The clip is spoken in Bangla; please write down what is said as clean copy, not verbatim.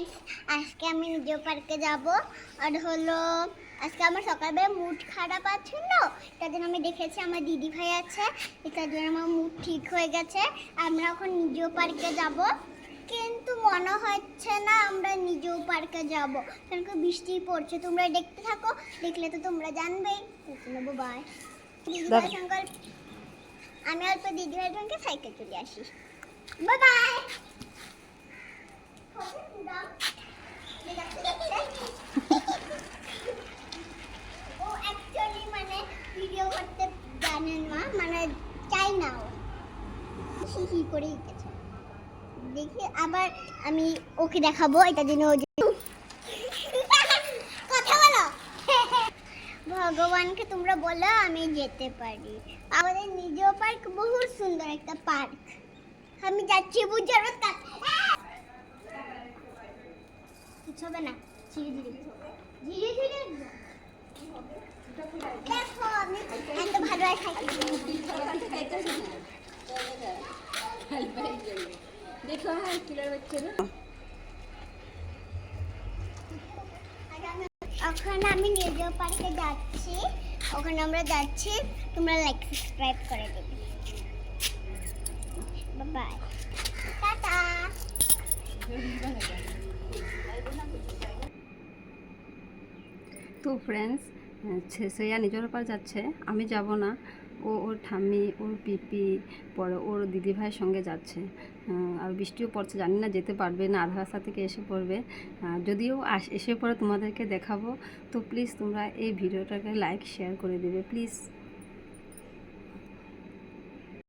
ফ্রেন্ডস, আজকে আমি নিজো পার্কে যাব। আর হলো আজকে আমার সকালবেলা মুড খারাপ আছিল, তার জন্য আমি দেখেছি আমার দিদি ভাই আছে, তার জন্য আমার মুড ঠিক হয়ে গেছে। আমরা এখন নিজো পার্কে যাব, কিন্তু মনে হচ্ছে না আমরা নিজো পার্কে যাব, কারণ কি বৃষ্টি পড়ছে। তোমরা দেখতে থাকো, দেখলে তো তোমরা জানবেই। বাই দিদি ভাই সঙ্গে আমি অল্প দিদি ভাইয়ের সঙ্গে সাইকেল চলে আসি। Bye bye. ও অ্যাকচুয়ালি মানে ভিডিও করতে জানেন না, মানে চাই না, ও হিহি করেই গেছে। দেখি আবার আমি ওকে দেখাবো, এটা জন্য ও কথা বলো। ভগবানকে তোমরা বলো আমি যেতে পারি। আমাদের নিজেও পার্ক বহুত সুন্দর একটা পার্ক। আমি যাচ্ছি বুঝার কাছে। কিছু হবে না, ধীরে ধীরে ধীরে ধীরে দেখো আমি এত ভালো দেখো হ্যাঁ কিলার বাচ্চা না ওখানে আমি নিজেও পার্কে যাচ্ছি, ওখানে আমরা যাচ্ছি। তোমরা লাইক সাবস্ক্রাইব করে দেবে। Bye tata. তো ফ্রেন্ডস, শ্রেয়া নিজের পার যাচ্ছে, আমি যাব না। ওর ঠাম্মি, ওর পিপি, পরে ওর দিদিভাইয়ের সঙ্গে যাচ্ছে। আর বৃষ্টিও পড়ছে, জানি না যেতে পারবে না, আধা রাস্তা থেকে এসে পড়বে। যদিও এসে পড়ে তোমাদেরকে দেখাবো। তো প্লিজ তোমরা এই ভিডিওটাকে লাইক শেয়ার করে দেবে প্লিজ।